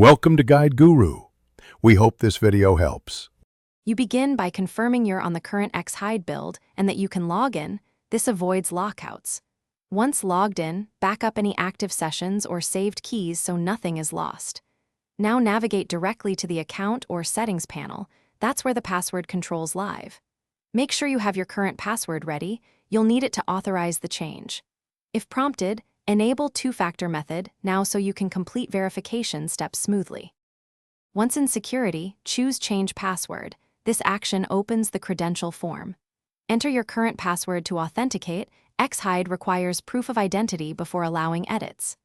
Welcome to Guide Guru. We hope this video helps. You begin by confirming you're on the current Xhide build and that you can log in. This avoids lockouts. Once logged in, back up any active sessions or saved keys so nothing is lost. Now navigate directly to the Account or Settings panel. That's where the password controls live. Make sure you have your current password ready. You'll need it to authorize the change. If prompted, enable two-factor method now so you can complete verification steps smoothly. Once in security, choose Change Password. This action opens the credential form. Enter your current password to authenticate. Xhide requires proof of identity before allowing edits.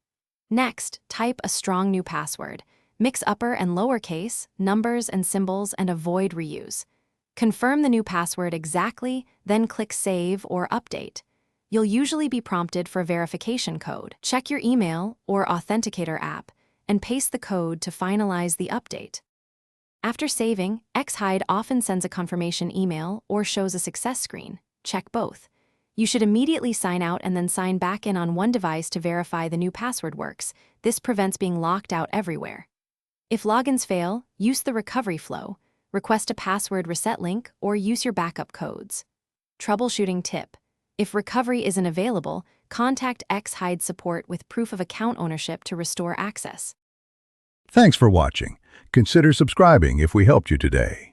Next, type a strong new password. Mix upper and lowercase, numbers and symbols, and avoid reuse. Confirm the new password exactly, then click Save or Update. You'll usually be prompted for a verification code. Check your email or Authenticator app and paste the code to finalize the update. After saving, Xhide often sends a confirmation email or shows a success screen. Check both. You should immediately sign out and then sign back in on one device to verify the new password works. This prevents being locked out everywhere. If logins fail, use the recovery flow, request a password reset link, or use your backup codes. Troubleshooting tip. If recovery isn't available, contact Xhide support with proof of account ownership to restore access. Thanks for watching. Consider subscribing if we helped you today.